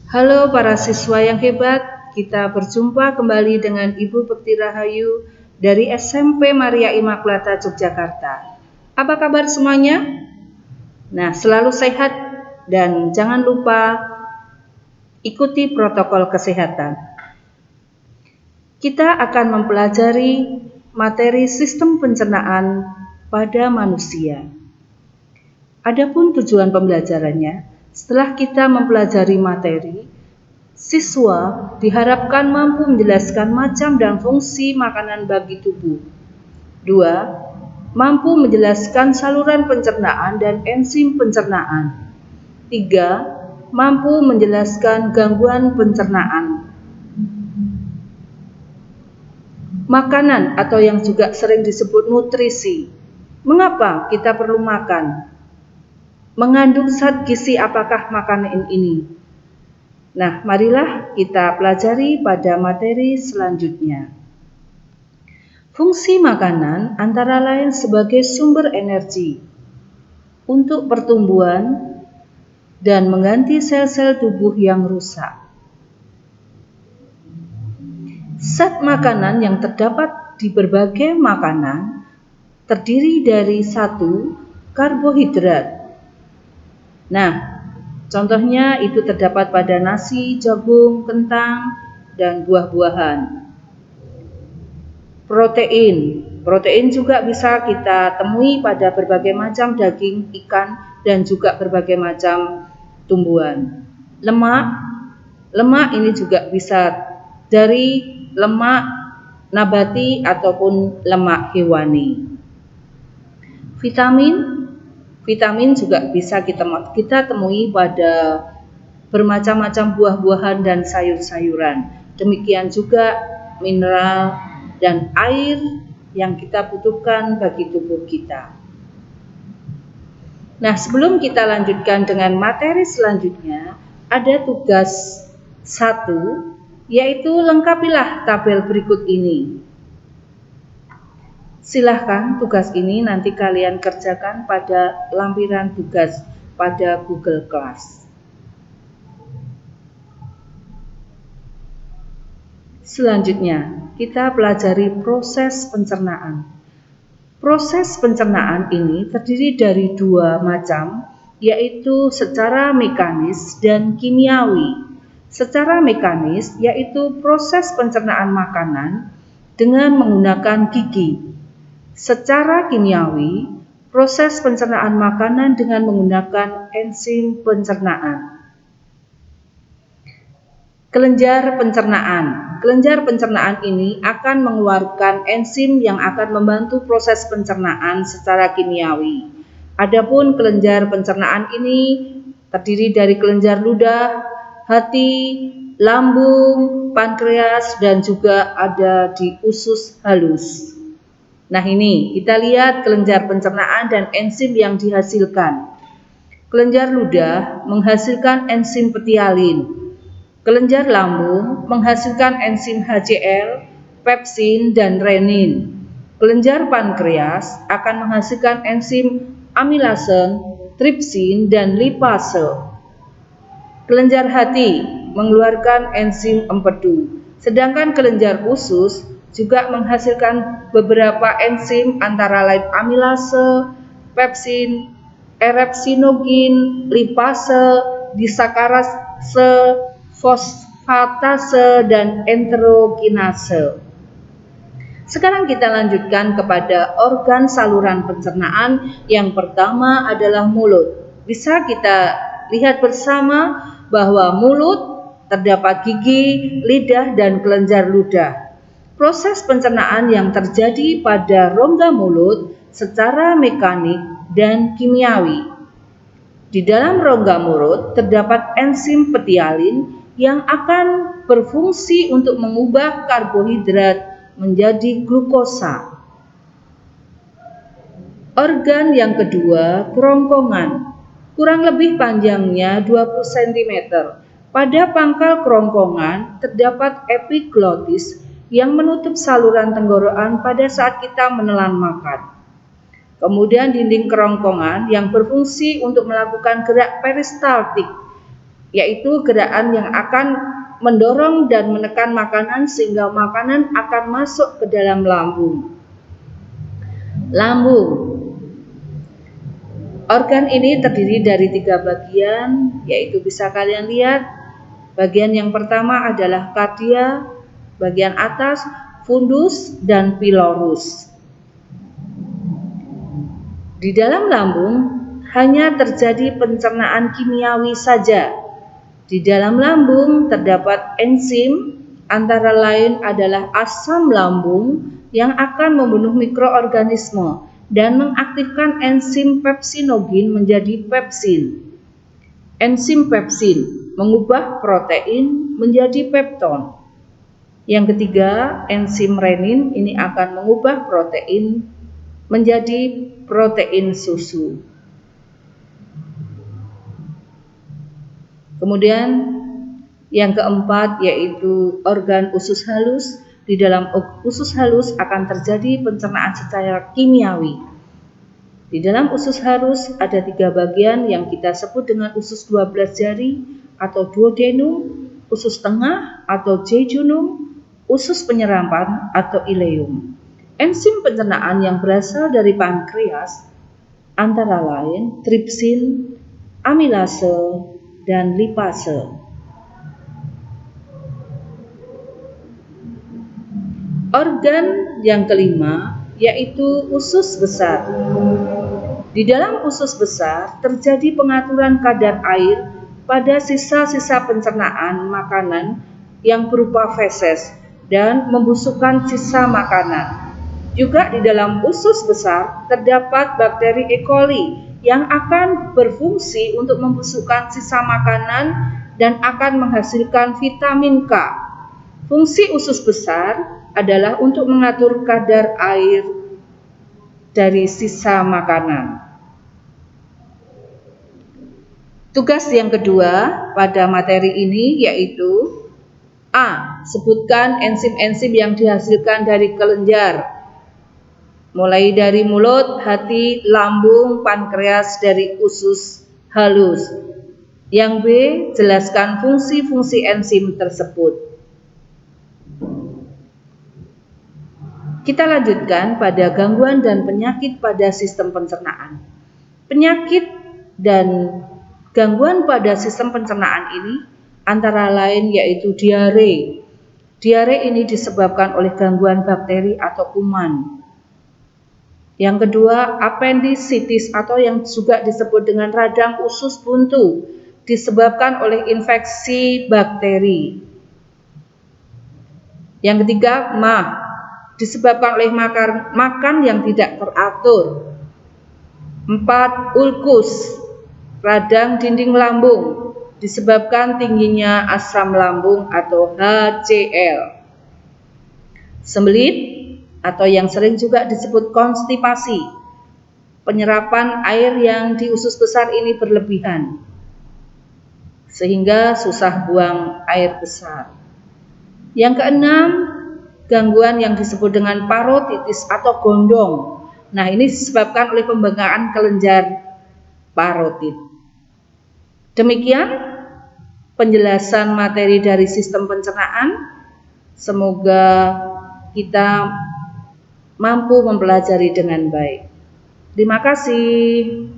Halo para siswa yang hebat, kita berjumpa kembali dengan Ibu Bekti Rahayu dari SMP Maria Immaculata Yogyakarta. Apa kabar semuanya? Nah, selalu sehat dan jangan lupa ikuti protokol kesehatan. Kita akan mempelajari materi sistem pencernaan pada manusia. Adapun tujuan pembelajarannya, setelah kita mempelajari materi, siswa diharapkan mampu menjelaskan macam dan fungsi makanan bagi tubuh. 2. Mampu menjelaskan saluran pencernaan dan enzim pencernaan. 3. Mampu menjelaskan gangguan pencernaan. Makanan atau yang juga sering disebut nutrisi. Mengapa kita perlu makan? Mengandung zat gizi apakah makanan ini? Nah, marilah kita pelajari pada materi selanjutnya. Fungsi makanan antara lain sebagai sumber energi untuk pertumbuhan dan mengganti sel-sel tubuh yang rusak. Zat makanan yang terdapat di berbagai makanan terdiri dari 1. Karbohidrat. Nah, contohnya itu terdapat pada nasi, jagung, kentang, dan buah-buahan. Protein juga bisa kita temui pada berbagai macam daging, ikan, dan juga berbagai macam tumbuhan. Lemak ini juga bisa dari lemak nabati ataupun lemak hewani. Vitamin juga bisa kita temui pada bermacam-macam buah-buahan dan sayur-sayuran. Demikian juga mineral dan air yang kita butuhkan bagi tubuh kita. Nah, sebelum kita lanjutkan dengan materi selanjutnya, ada tugas 1, yaitu lengkapilah tabel berikut ini. Silahkan tugas ini nanti kalian kerjakan pada lampiran tugas pada Google Class. Selanjutnya, kita pelajari proses pencernaan. Proses pencernaan ini terdiri dari 2 macam, yaitu secara mekanis dan kimiawi. Secara mekanis yaitu proses pencernaan makanan dengan menggunakan gigi. Secara kimiawi, proses pencernaan makanan dengan menggunakan enzim pencernaan. Kelenjar pencernaan. Kelenjar pencernaan ini akan mengeluarkan enzim yang akan membantu proses pencernaan secara kimiawi. Adapun kelenjar pencernaan ini terdiri dari kelenjar ludah, hati, lambung, pankreas, dan juga ada di usus halus. Nah, ini kita lihat kelenjar pencernaan dan enzim yang dihasilkan. Kelenjar ludah menghasilkan enzim petialin. Kelenjar lambung menghasilkan enzim HCl, pepsin, dan renin. Kelenjar pankreas akan menghasilkan enzim amilase, tripsin, dan lipase. Kelenjar hati mengeluarkan enzim empedu. Sedangkan kelenjar usus juga menghasilkan beberapa enzim antara lain amilase, pepsin, erepsinogin, lipase, disakarase, fosfatase, dan enterokinase. Sekarang kita lanjutkan kepada organ saluran pencernaan. Yang pertama adalah mulut. Bisa kita lihat bersama bahwa mulut terdapat gigi, lidah, dan kelenjar ludah. Proses pencernaan yang terjadi pada rongga mulut secara mekanik dan kimiawi. Di dalam rongga mulut terdapat enzim petialin yang akan berfungsi untuk mengubah karbohidrat menjadi glukosa. Organ yang kedua, kerongkongan. Kurang lebih panjangnya 20 cm. Pada pangkal kerongkongan terdapat epiglotis yang menutup saluran tenggorokan pada saat kita menelan makan. Kemudian dinding kerongkongan yang berfungsi untuk melakukan gerak peristaltik yaitu gerakan yang akan mendorong dan menekan makanan sehingga makanan akan masuk ke dalam lambung. Lambung. Organ ini terdiri dari 3 bagian, yaitu bisa kalian lihat. Bagian yang pertama adalah kardia, bagian atas fundus dan pylorus. Di dalam lambung hanya terjadi pencernaan kimiawi saja. Di dalam lambung terdapat enzim, antara lain adalah asam lambung yang akan membunuh mikroorganisme dan mengaktifkan enzim pepsinogen menjadi pepsin. Enzim pepsin mengubah protein menjadi pepton. Yang ketiga, enzim renin ini akan mengubah protein menjadi protein susu. Kemudian yang keempat yaitu organ usus halus. Di dalam usus halus akan terjadi pencernaan secara kimiawi. Di dalam usus halus ada 3 bagian yang kita sebut dengan usus 12 jari atau duodenum, usus tengah atau jejunum, usus penyerapan atau ileum. Enzim pencernaan yang berasal dari pankreas antara lain tripsin, amilase, dan lipase. Organ yang kelima yaitu usus besar. Di dalam usus besar terjadi pengaturan kadar air pada sisa-sisa pencernaan makanan yang berupa feses dan membusukkan sisa makanan. Juga di dalam usus besar terdapat bakteri E. coli yang akan berfungsi untuk membusukkan sisa makanan dan akan menghasilkan vitamin K. Fungsi usus besar adalah untuk mengatur kadar air dari sisa makanan. Tugas yang kedua pada materi ini yaitu A. Sebutkan enzim-enzim yang dihasilkan dari kelenjar, mulai dari mulut, hati, lambung, pankreas, dari usus halus. Yang B. Jelaskan fungsi-fungsi enzim tersebut. Kita lanjutkan pada gangguan dan penyakit pada sistem pencernaan. Penyakit dan gangguan pada sistem pencernaan ini antara lain yaitu diare. Diare ini disebabkan oleh gangguan bakteri atau kuman. Yang kedua, appendicitis atau yang juga disebut dengan radang usus buntu, disebabkan oleh infeksi bakteri. Yang ketiga, MAH, disebabkan oleh makan yang tidak teratur. 4. Ulkus, radang dinding lambung, disebabkan tingginya asam lambung atau HCl. Sembelit atau yang sering juga disebut konstipasi, penyerapan air yang di usus besar ini berlebihan sehingga susah buang air besar. Yang keenam, gangguan yang disebut dengan parotitis atau gondong. Nah, ini disebabkan oleh pembengkakan kelenjar parotid. Demikian penjelasan materi dari sistem pencernaan. Semoga kita mampu mempelajari dengan baik. Terima kasih.